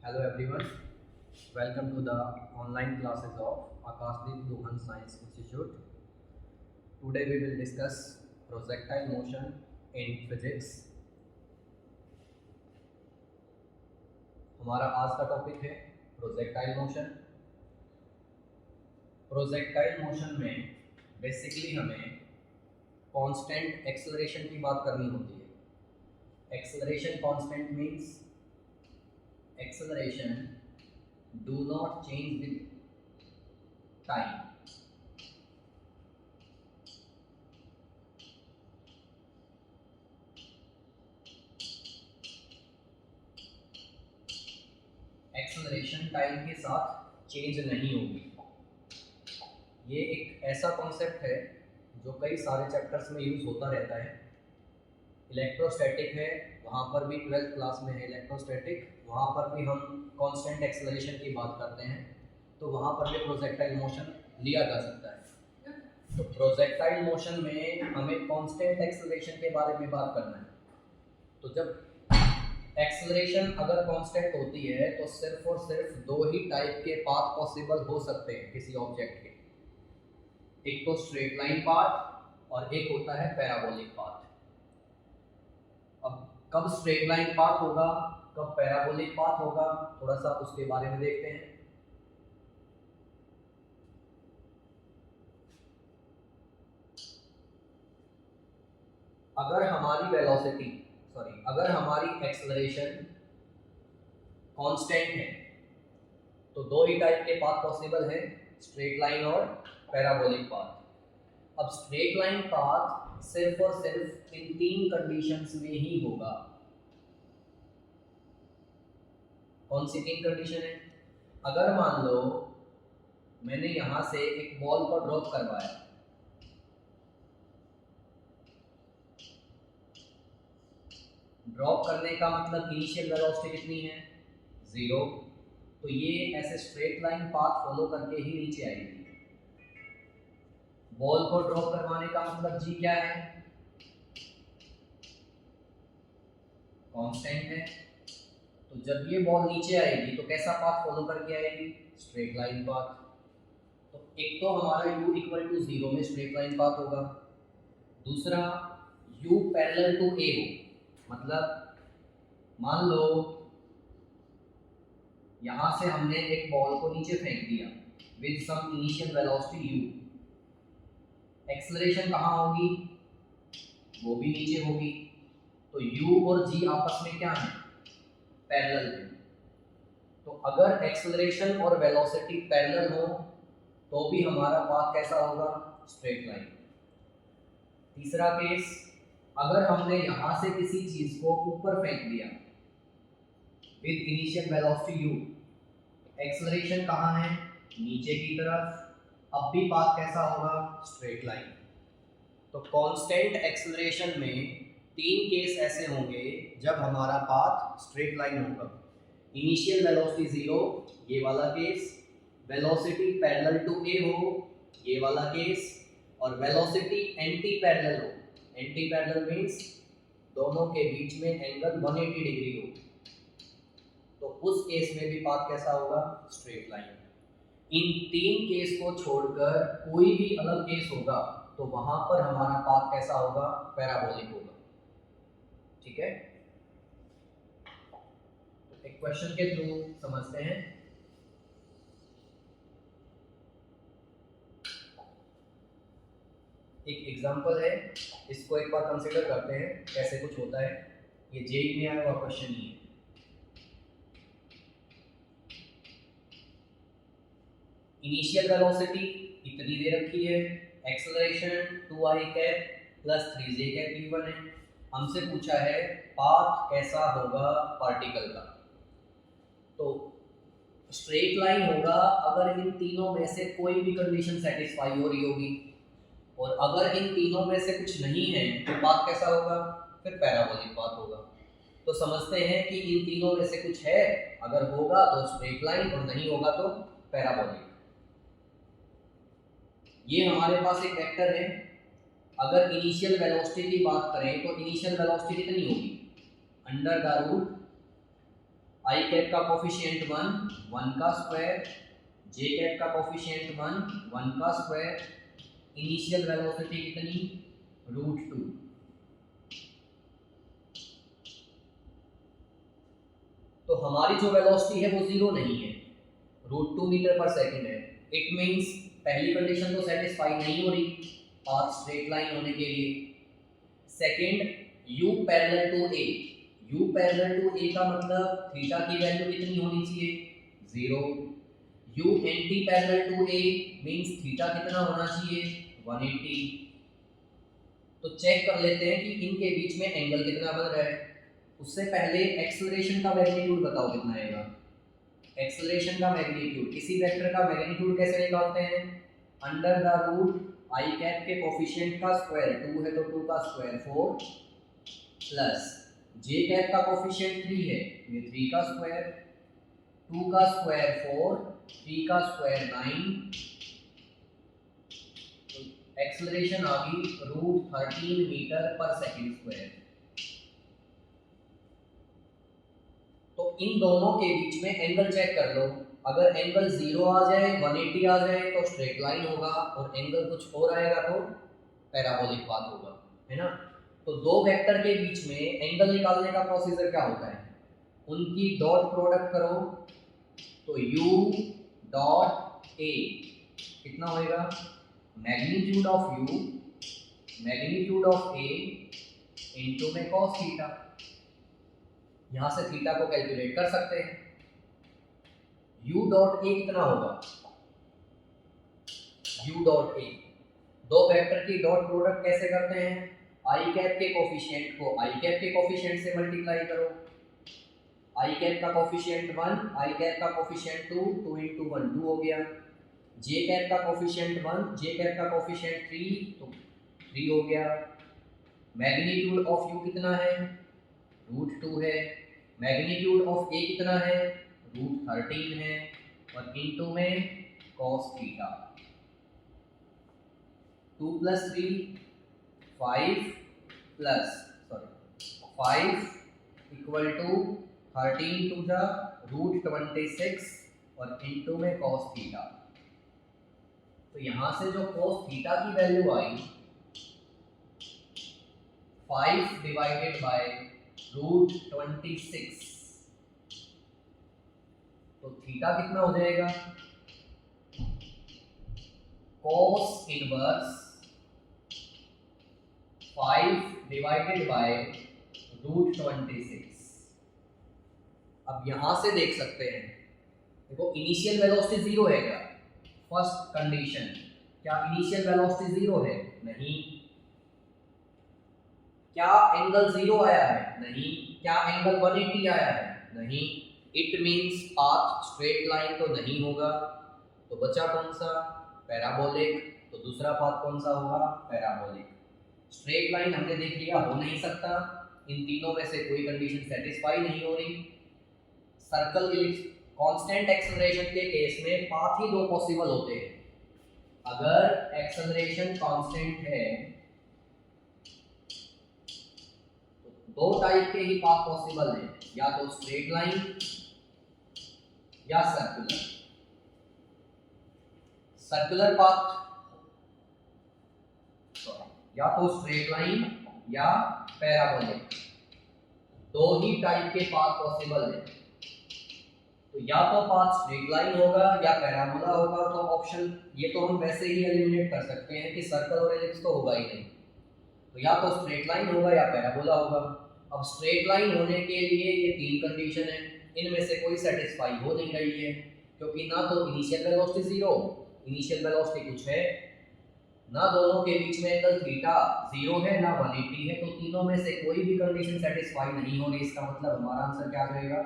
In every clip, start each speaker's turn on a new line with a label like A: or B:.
A: Hello everyone, welcome to the online classes of Akashdeep Duhan Science Institute. Today we will discuss projectile motion in physics. हमारा आज का topic है projectile motion. Projectile motion में basically हमें constant acceleration की बात करनी होती है। Acceleration constant means acceleration do not change with time. Acceleration time के साथ चेंज नहीं होगी। ये एक ऐसा कॉन्सेप्ट है जो कई सारे चैप्टर्स में यूज होता रहता है। इलेक्ट्रोस्टैटिक है, वहाँ पर भी 12th क्लास में है इलेक्ट्रोस्टैटिक, वहाँ पर भी हम कांस्टेंट एक्सेलरेशन की बात करते हैं, तो वहाँ पर भी प्रोजेक्टाइल मोशन लिया जा सकता है। तो प्रोजेक्टाइल मोशन में हमें कांस्टेंट एक्सेलरेशन के बारे में बात करना है। तो जब एक्सेलरेशन अगर कांस्टेंट होती है तो सिर्फ और सिर्फ दो ही टाइप के पाथ पॉसिबल हो सकते हैं किसी ऑब्जेक्ट के, एक तो स्ट्रेट लाइन पाथ और एक होता है पैराबोलिक पाथ। अब कब स्ट्रेट लाइन पाथ होगा, कब पैराबोलिक पाथ होगा, थोड़ा सा उसके बारे में देखते हैं। अगर हमारी एक्सेलरेशन कांस्टेंट है तो दो ही टाइप के पाथ पॉसिबल है, स्ट्रेट लाइन और पैराबोलिक पाथ। अब स्ट्रेट लाइन पाथ सिर्फ और सिर्फ इन तीन कंडीशंस में ही होगा। कौन सी तीन कंडीशन है? अगर मान लो मैंने यहां से एक बॉल को ड्रॉप करवाया, ड्रॉप करने का मतलब इनिशियल वेलोसिटी कितनी है? 0। तो ये ऐसे स्ट्रेट लाइन पाथ फॉलो करके ही नीचे आएगी। बॉल को ड्रॉप करवाने का मतलब जी क्या है? कांस्टेंट है। तो जब ये बॉल नीचे आएगी तो कैसा पाथ फॉलो करके आएगी? Straight line path. तो एक तो हमारा u इक्वल टू 0 में स्ट्रेट लाइन पाथ होगा, दूसरा u पैरेलल टू a हो, मतलब मान लो यहां से हमने एक बॉल को नीचे फेंक दिया with some initial velocity u, acceleration कहाँ होगी? वो भी नीचे होगी। तो u और g आपस में क्या है? पैरेलल है। तो अगर एक्सेलरेशन और वेलोसिटी पैरेलल हो तो भी हमारा पाथ कैसा होगा? Straight line. तीसरा केस, अगर हमने यहां से किसी चीज को ऊपर फेंक दिया with initial velocity u, acceleration कहाँ है? नीचे की तरफ, अब भी पाथ कैसा होगा? Straight line. तो कांस्टेंट एक्सेलरेशन में तीन केस ऐसे होंगे जब हमारा पाथ स्ट्रेट लाइन होगा। इनिशियल वेलोसिटी 0, ये वाला case, velocity parallel to a हो, ये वाला केस, और वेलोसिटी एंटी पैरेलल हो। एंटी पैरेलल मींस दोनों के बीच में एंगल 180 डिग्री हो, तो उस केस में भी पाथ कैसा होगा? Straight line. इन तीन केस को छोड़कर कोई भी अलग केस होगा तो वहां पर हमारा पाथ कैसा होगा? पैराबोलिक होगा। ठीक है, तो एक क्वेश्चन के थ्रू समझते हैं। एक एग्जांपल है, इसको एक बार कंसीडर करते हैं कैसे कुछ होता है। ये जेईई में आया हुआ क्वेश्चन ही है। इनिशियल वेलोसिटी इतनी दे रखी है, acceleration 2i cap plus 3j cap v1 है। हमसे पूछा है पाथ कैसा होगा पार्टिकल का। तो स्ट्रेट लाइन होगा अगर इन तीनों में से कोई भी कंडीशन सेटिस्फाई हो रही होगी, और अगर इन तीनों में से कुछ नहीं है तो पाथ कैसा होगा? फिर पैराबोलिक पाथ होगा। तो समझते हैं कि इन तीनों में से कुछ है, अगर होगा तो स्ट्रेट लाइन और नहीं होगा तो पैराबोलिक। ये हमारे पास एक वेक्टर है। अगर इनिशियल वेलोसिटी की बात करें तो इनिशियल वेलोसिटी कितनी होगी? Under the root i cap का कोफिशिएंट 1 का स्क्वायर, जे कैप का कोफिशिएंट 1 का स्क्वायर, इनिशियल वेलोसिटी कितनी √2। तो हमारी जो वेलोसिटी है वो जीरो नहीं है, √2 मीटर पर सेकंड है। इट मींस पहली कंडीशन तो सेटिस्फाई नहीं हो रही पाथ स्ट्रेट लाइन होने के लिए। Second, u parallel to a, u parallel to a का मतलब थीटा की वैल्यू कितनी होनी चाहिए 0। u anti parallel to a means theta कितना होना चाहिए 180। तो चेक कर लेते हैं कि इनके बीच में एंगल कितना बन रहा है। उससे पहले एक्सेलरेशन का मैग्नीट्यूड बताओ कितना आएगा। एक्सेलरेशन का मैग्नीट्यूड, किसी वेक्टर का मैग्नीट्यूड कैसे निकालते हैं, under the root i cap के कोफिशिएंट का स्क्वायर 2 है तो 2 का स्क्वायर 4 प्लस जे कैप का कोफिशिएंट 3 है ये 3 का स्क्वायर, 2 का स्क्वायर 4, 3 का स्क्वायर 9। एक्सेलरेशन आ गई √13 मीटर पर सेकंड स्क्वायर। तो इन दोनों के बीच में एंगल चेक कर लो। अगर एंगल 0 आ जाए 180 आ जाए तो स्ट्रेट लाइन होगा, और एंगल कुछ और आएगा तो पैराबोलिक पाथ होगा, है ना। तो दो वेक्टर के बीच में एंगल निकालने का प्रोसीजर क्या होता है, उनकी डॉट प्रोडक्ट करो तो u डॉट a कितना होएगा, magnitude of u magnitude of a into में cos थीटा। यहां से थीटा को कैलकुलेट कर सकते हैं। u डॉट a कितना होगा, u डॉट a, दो वेक्टर की डॉट प्रोडक्ट कैसे करते हैं, आई कैप के कोफिशिएंट को आई कैप के कोफिशिएंट से मल्टीप्लाई करो। आई कैप का कोफिशिएंट 1, आई कैप का कोफिशिएंट 2, 2 इंटू 1 2 हो गया। जे कैप का कोफिशिएंट 1, जे कैप का कोफिशिएंट 3 तो 3 हो गया। मैग्नीट्यूड ऑफ u कितना है √2 है, मैग्नीट्यूड ऑफ a कितना है √13 है, और इनटू में cos थीटा। 2 + 3 5 plus 5 equal to 13 to the √26 और इनटू में cos थीटा। तो यहां से जो cos थीटा की वैल्यू आई 5 डिवाइडेड बाय √26, तो थीटा कितना हो जाएगा, cos इनवर्स 5 डिवाइडेड बाय √26। अब यहां से देख सकते हैं, देखो इनिशियल वेलोसिटी 0 है क्या, फर्स्ट कंडीशन, क्या इनिशियल वेलोसिटी 0 है, नहीं। क्या एंगल 0 आया है, नहीं। क्या एंगल 180 आया है, नहीं। It means path straight line तो नहीं होगा, तो बचा कौन सा, पैराबोलिक। तो दूसरा पाथ कौन सा होगा, पैराबोलिक। स्ट्रेट लाइन हमने देख लिया हो नहीं सकता, इन तीनों में से कोई कंडीशन सेटिस्फाई नहीं हो रही। सर्कल इलिप्स कांस्टेंट एक्सेलरेशन के केस में पाथ ही दो पॉसिबल होते हैं। अगर एक्सेलरेशन कांस्टेंट है तो दो टाइप के ही पाथ पॉसिबल हैं, या तो स्ट्रेट लाइन या सर्कुलर। सर्कुलर पाथ या तो स्ट्रेट लाइन या पैराबोलिक, दो ही टाइप के पाथ पॉसिबल है। तो या तो पाथ स्ट्रेट लाइन होगा या पैराबोला होगा। तो ऑप्शन ये तो हम वैसे ही एलिमिनेट कर सकते हैं कि सर्कल और एलिप्स तो होगा ही नहीं, तो या तो स्ट्रेट लाइन होगा या पैराबोला होगा। अब स्ट्रेट लाइन होने के लिए ये तीन कंडीशन है, इनमें से कोई सेटिस्फाई हो नहीं रही है, क्योंकि ना तो इनिशियल वेलोसिटी 0, इनिशियल वेलोसिटी कुछ है, ना दोनों के बीच में एंगल थीटा 0 है, ना 180 है। तो तीनों में से कोई भी कंडीशन सेटिस्फाई नहीं हो रही। इसका मतलब हमारा आंसर क्या रहेगा,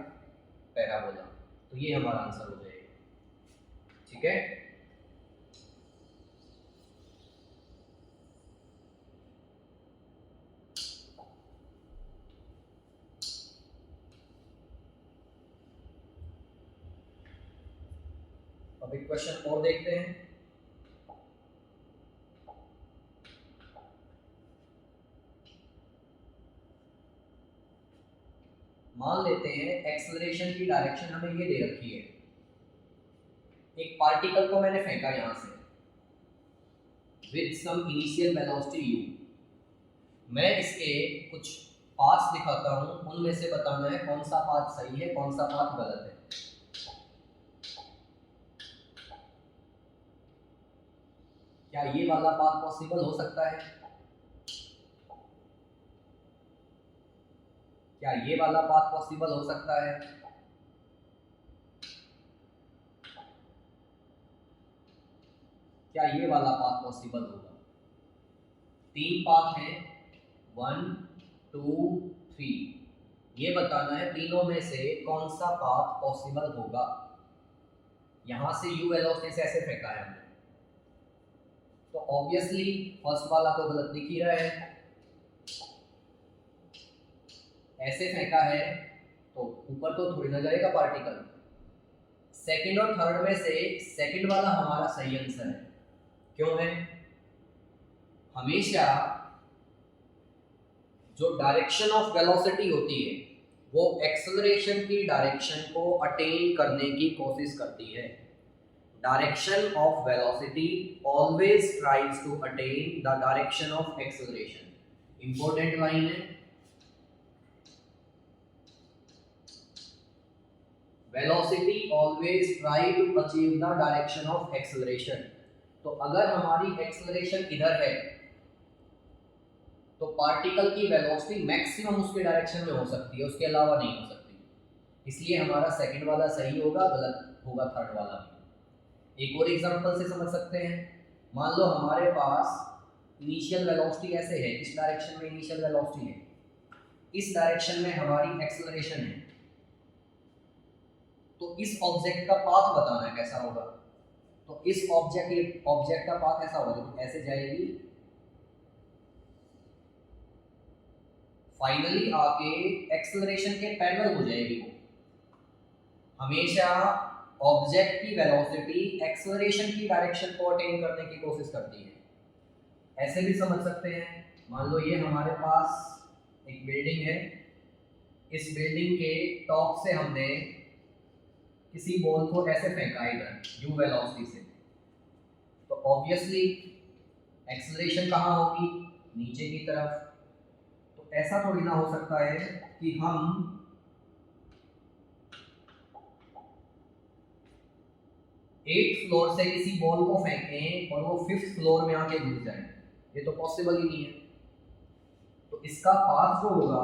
A: पैराबोला। तो ये हमारा आंसर हो जाएगा, ठीक है। अब एक क्वेश्चन और देखते हैं। मान लेते हैं एक्सेलरेशन की डायरेक्शन हमें ये दे रखी है, एक पार्टिकल को मैंने फेंका यहां से with some initial velocity u। मैं इसके कुछ पाथ्स दिखाता हूं, उनमें से बताना है कौन सा पाथ सही है कौन सा पाथ गलत है। क्या ये वाला पाथ पॉसिबल हो सकता है? क्या ये वाला पाथ पॉसिबल हो सकता है? क्या ये वाला पाथ पॉसिबल होगा? 3 पाथ हैं, 1 2 3। ये बताना है तीनों में से कौन सा पाथ पॉसिबल होगा। यहां से u वेलोसिटी से ऐसे फेंका है हमने, तो ऑब्वियसली फर्स्ट वाला तो गलत दिख ही रहा है। ऐसे फेंका है तो ऊपर तो थोड़ी ना जाएगा पार्टिकल। सेकंड और थर्ड में से सेकंड वाला हमारा सही आंसर है। क्यों है? हमेशा जो डायरेक्शन ऑफ वेलोसिटी होती है वो एक्सेलरेशन की डायरेक्शन को अटेन करने की कोशिश करती है। Direction of velocity always tries to attain the direction of acceleration. Important line है, velocity always try to achieve the direction of acceleration. तो अगर हमारी एक्सेलरेशन इधर है तो पार्टिकल की वेलोसिटी मैक्सिमम उसके डायरेक्शन में हो सकती है, उसके अलावा नहीं हो सकती। इसलिए हमारा सेकंड वाला सही होगा, गलत होगा थर्ड वाला भी। एक और एग्जांपल से समझ सकते हैं। मान लो हमारे पास इनिशियल वेलोसिटी ऐसे है, इस डायरेक्शन में इनिशियल वेलोसिटी है, इस डायरेक्शन में हमारी एक्सेलरेशन है, तो इस ऑब्जेक्ट का पाथ बताना है कैसा होगा। तो इस ऑब्जेक्ट का पाथ ऐसा होगा, तो ऐसे जाएगी, फाइनली आके एक्सेलरेशन के पैरेलल हो जाएगी। वो हमेशा ऑब्जेक्ट की वेलोसिटी एक्सेलरेशन की डायरेक्शन को अटेन करने की कोशिश करती है। ऐसे भी समझ सकते हैं, मान लो ये हमारे पास एक बिल्डिंग है, इस बिल्डिंग के टॉप से हमने किसी बॉल को ऐसे फेंका इधर u वेलोसिटी से, तो ऑब्वियसली एक्सेलरेशन कहाँ होगी? नीचे की तरफ। तो ऐसा थोड़ी ना हो सकता है कि हम एट्थ फ्लोर से किसी बॉल को फेंकें और वो 5th फ्लोर में आके घुस जाए, ये तो पॉसिबल ही नहीं है। तो इसका पाथ जो होगा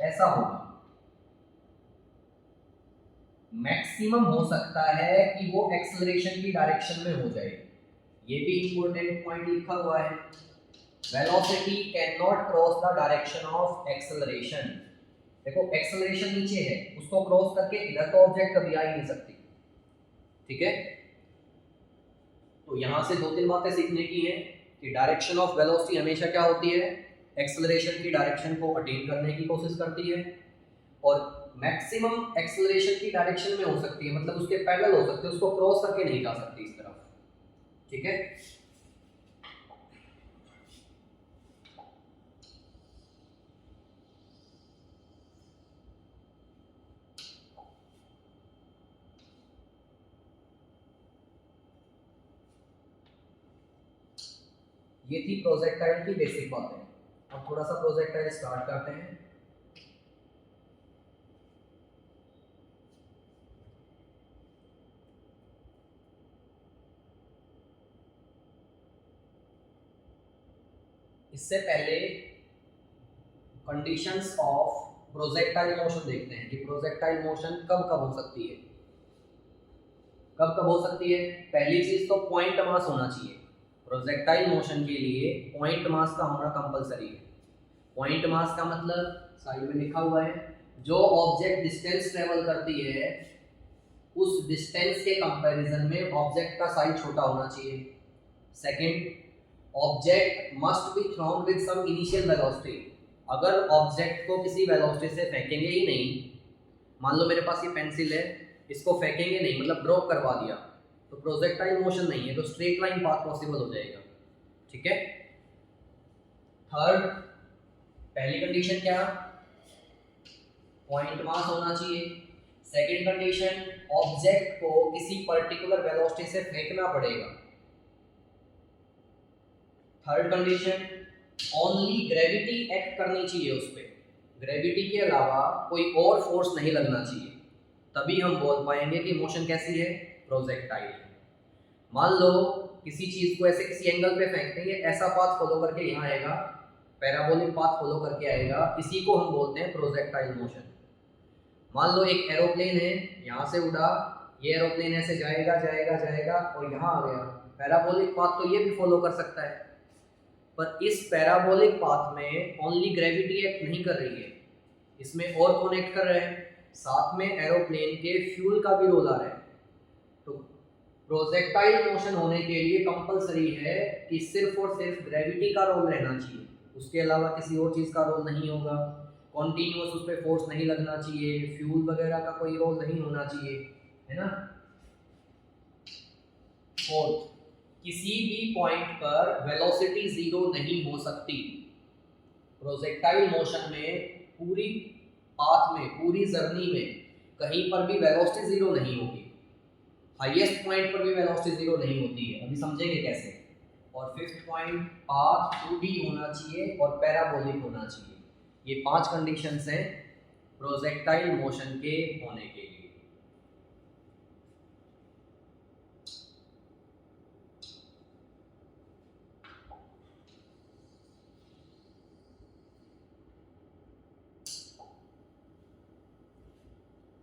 A: ऐसा होगा। मैक्सिमम हो सकता है कि वो एक्सेलरेशन की डायरेक्शन में हो जाए। ये भी इंपॉर्टेंट पॉइंट लिखा हुआ है, velocity can not cross the direction of acceleration. देखो एक्सेलरेशन नीचे है, उसको क्रॉस करके इधर तो ऑब्जेक्ट कभी आ ही नहीं सकती, ठीक है। तो यहां से 2-3 बातें सीखने की है कि डायरेक्शन ऑफ वेलोसिटी हमेशा क्या होती है? एक्सेलरेशन की डायरेक्शन को अटेन करने की कोशिश करती है, और मैक्सिमम एक्सेलरेशन की डायरेक्शन में हो सकती है, मतलब उसके पैरेलल हो सकती है, उसको क्रॉस करके नहीं जा सकती इस तरफ, ठीक है। ये थी प्रोजेक्टाइल की बेसिक बातें। अब थोड़ा सा प्रोजेक्टाइल स्टार्ट करते हैं। इससे पहले कंडीशंस ऑफ प्रोजेक्टाइल मोशन देखते हैं कि प्रोजेक्टाइल मोशन कब कब हो सकती है। कब कब हो सकती है? पहली चीज तो पॉइंट मास होना चाहिए। प्रोजेक्टाइल मोशन के लिए पॉइंट मास का होना कंपलसरी है। पॉइंट मास का मतलब साइड में लिखा हुआ है, जो ऑब्जेक्ट डिस्टेंस ट्रेवल करती है उस डिस्टेंस के कंपैरिजन में ऑब्जेक्ट का साइज छोटा होना चाहिए। Second, object must be thrown with some initial velocity. अगर ऑब्जेक्ट को किसी वेलोसिटी से फेंकेंगे ही नहीं, मान लो मेरे पास ये पेंसिल है, इसको फेंकेंगे नहीं मतलब ड्रॉप करवा दिया, तो प्रोजेक्टाइल मोशन नहीं है, तो स्ट्रेट लाइन पाथ पॉसिबल हो जाएगा, ठीक है। थर्ड, पहली कंडीशन क्या? पॉइंट मास होना चाहिए। सेकंड कंडीशन, ऑब्जेक्ट को किसी पर्टिकुलर वेलोसिटी से फेंकना पड़ेगा। Third condition, only gravity act करनी चाहिए उस पर, ग्रेविटी के अलावा कोई और फोर्स नहीं लगना चाहिए, तभी हम बोल पाएंगे कि मोशन कैसी है, प्रोजेक्टाइल। मान लो किसी चीज को ऐसे किसी एंगल पे फेंकते हैं, ऐसा पाथ फॉलो करके यहाँ आएगा, पैराबोलिक पाथ फॉलो करके आएगा, इसी को हम बोलते हैं प्रोजेक्टाइल मोशन। मान लो एक एरोप्लेन है, यहाँ से उड़ा, ये एरोप्लेन ऐसे जाएगा जाएगा जाएगा और यहाँ आ गया, पैराबोलिक पाथ तो ये भी फॉलो कर सकता है, पर इस पैराबोलिक पाथ में ओनली ग्रेविटी एक्ट नहीं कर रही है, इसमें और कौन एक्ट कर रहा है, साथ में एरोप्लेन के फ्यूल का भी रोल आ रहा है। तो प्रोजेक्टाइल मोशन होने के लिए कंपलसरी है कि सिर्फ और सिर्फ ग्रेविटी का रोल रहना चाहिए, उसके अलावा किसी और चीज़ का रोल नहीं होगा, कॉन्टिन्यूस उस पर फोर्स नहीं लगना चाहिए, फ्यूल वगैरह का कोई रोल नहीं होना चाहिए, है ना। फोर्थ, किसी भी पॉइंट पर वेलोसिटी जीरो नहीं हो सकती। प्रोजेक्टाइल मोशन में पूरी पाथ में, पूरी जर्नी में कहीं पर भी वेलोसिटी जीरो नहीं होगी, हाईएस्ट पॉइंट पर भी वेलोसिटी जीरो नहीं होती है, अभी समझेंगे कैसे। और फिफ्थ पॉइंट, पाथ 2D होना चाहिए और पैराबोलिक होना चाहिए। ये 5 कंडीशंस हैं प्रोजेक्टाइल मोशन के होने के लिए।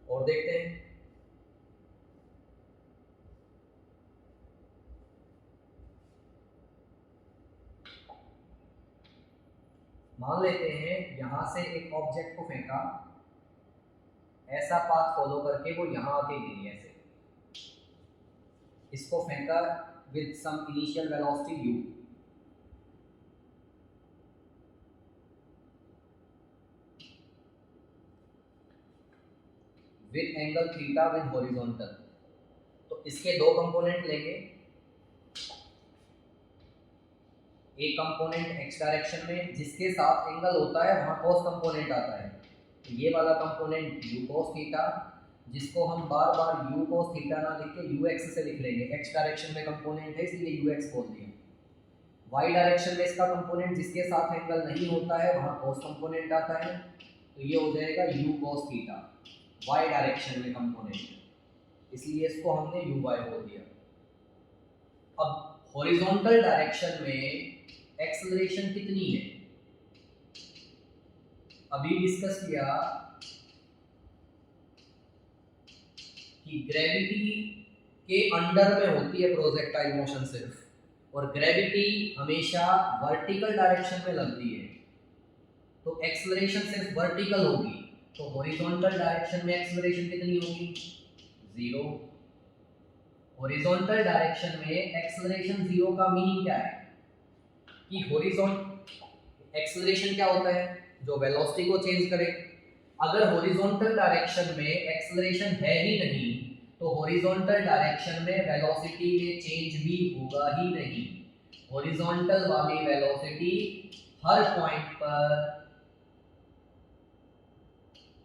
A: और देखते हैं, मान लेते हैं यहां से एक ऑब्जेक्ट को फेंका, ऐसा पाथ फॉलो करके वो यहां आके गिरी, ऐसे इसको फेंका with some initial velocity u, with angle theta with horizontal. तो इसके दो कंपोनेंट लेंगे, एक कंपोनेंट x डायरेक्शन में जिसके साथ एंगल होता है वहां cos कंपोनेंट आता है, तो ये वाला कंपोनेंट u cos थीटा, जिसको हम बार बार u cos थीटा ना लिख के ux से लिख लेंगे, x डायरेक्शन में कंपोनेंट है इसलिए ux बोल दिया। y डायरेक्शन में इसका कंपोनेंट जिसके साथ एंगल नहीं होता है वहां cos कंपोनेंट आता है, तो ये हो जाएगा u cos theta, y direction में कंपोनेंट, इसलिए इसको हमने uy बोल दिया। अब हॉरिजॉन्टल डायरेक्शन में एक्सेलरेशन कितनी है, अभी डिस्कस किया कि ग्रेविटी के अंडर में होती है प्रोजेक्टाइल मोशन सिर्फ, और ग्रेविटी हमेशा वर्टिकल डायरेक्शन में लगती है, तो एक्सेलरेशन सिर्फ वर्टिकल होगी, तो हॉरिजॉन्टल डायरेक्शन में एक्सेलरेशन कितनी होगी, 0। हॉरिजॉन्टल डायरेक्शन में एक्सेलरेशन 0 का मीनिंग क्या है कि हॉरिजॉन्टल एक्सेलरेशन क्या होता है, जो वेलोसिटी को चेंज करे। अगर हॉरिजॉन्टल डायरेक्शन में एक्सेलरेशन है ही नहीं तो हॉरिजॉन्टल डायरेक्शन में वेलोसिटी में चेंज भी होगा ही नहीं, हॉरिजॉन्टल वाली वेलोसिटी हर पॉइंट पर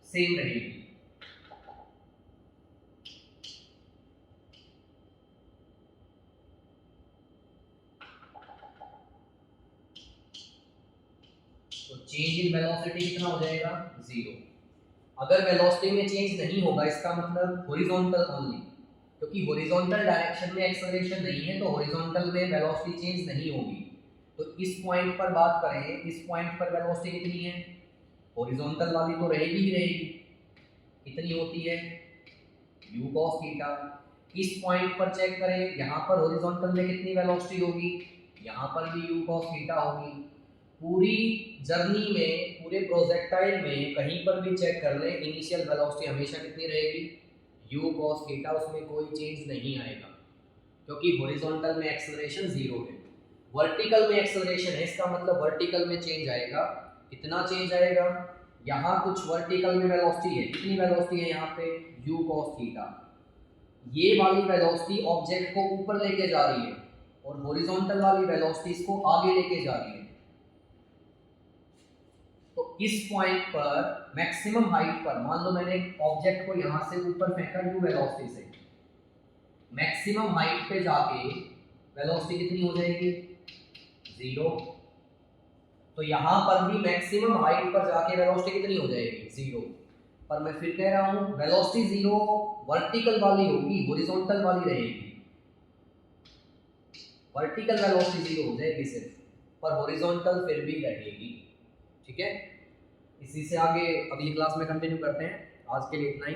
A: सेम रहेगी। तो चेंज इन वेलोसिटी कितना हो जाएगा, 0। अगर वेलोसिटी में चेंज नहीं होगा इसका मतलब हॉरिजॉन्टल ओनली, क्योंकि हॉरिजॉन्टल डायरेक्शन में एक्सेलरेशन नहीं है तो हॉरिजॉन्टल में वेलोसिटी चेंज नहीं होगी। तो इस पॉइंट पर बात करें, इस पॉइंट पर वेलोसिटी कितनी है, हॉरिजॉन्टल वाली तो रहेगी ही रहेगी, कितनी होती है, u cos थीटा। इस पॉइंट पर चेक करें, यहाँ पर हॉरिजॉन्टल में कितनी वेलोसिटी होगी, यहाँ पर भी u cos थीटा होगी। पूरी जर्नी में, पूरे प्रोजेक्टाइल में कहीं पर भी चेक कर लें, इनिशियल वेलोसिटी हमेशा कितनी रहेगी, u cos थीटा, उसमें कोई चेंज नहीं आएगा क्योंकि हॉरिजॉन्टल में एक्सेलरेशन 0 है। वर्टिकल में एक्सेलरेशन है, इसका मतलब वर्टिकल में चेंज आएगा। कितना चेंज आएगा, यहाँ कुछ वर्टिकल में वेलोसिटी है, कितनी वेलोसिटी है यहाँ पे, u cos थीटा, ये वाली वेलोसिटी ऑब्जेक्ट को ऊपर लेके जा रही है और हॉरिजॉन्टल वाली वेलोसिटी इसको आगे लेके जा रही है। तो इस पॉइंट पर मैक्सिमम हाइट पर, मान लो मैंने एक ऑब्जेक्ट को यहां से ऊपर फेंका u वेलोसिटी से, मैक्सिमम हाइट पे जाके वेलोसिटी कितनी हो जाएगी 0। तो यहां पर भी मैक्सिमम हाइट पर जाके वेलोसिटी कितनी हो जाएगी 0। पर मैं फिर कह रहा हूं वेलोसिटी 0 वर्टिकल वाली होगी, हॉरिजॉन्टल वाली रहेगी। वर्टिकल वेलोसिटी 0 हो जाएगी सिर्फ, पर हॉरिजॉन्टल फिर भी रहेगी। ठीक है, इसी से आगे अगली क्लास में कंटिन्यू करते हैं। आज के लिए इतना ही।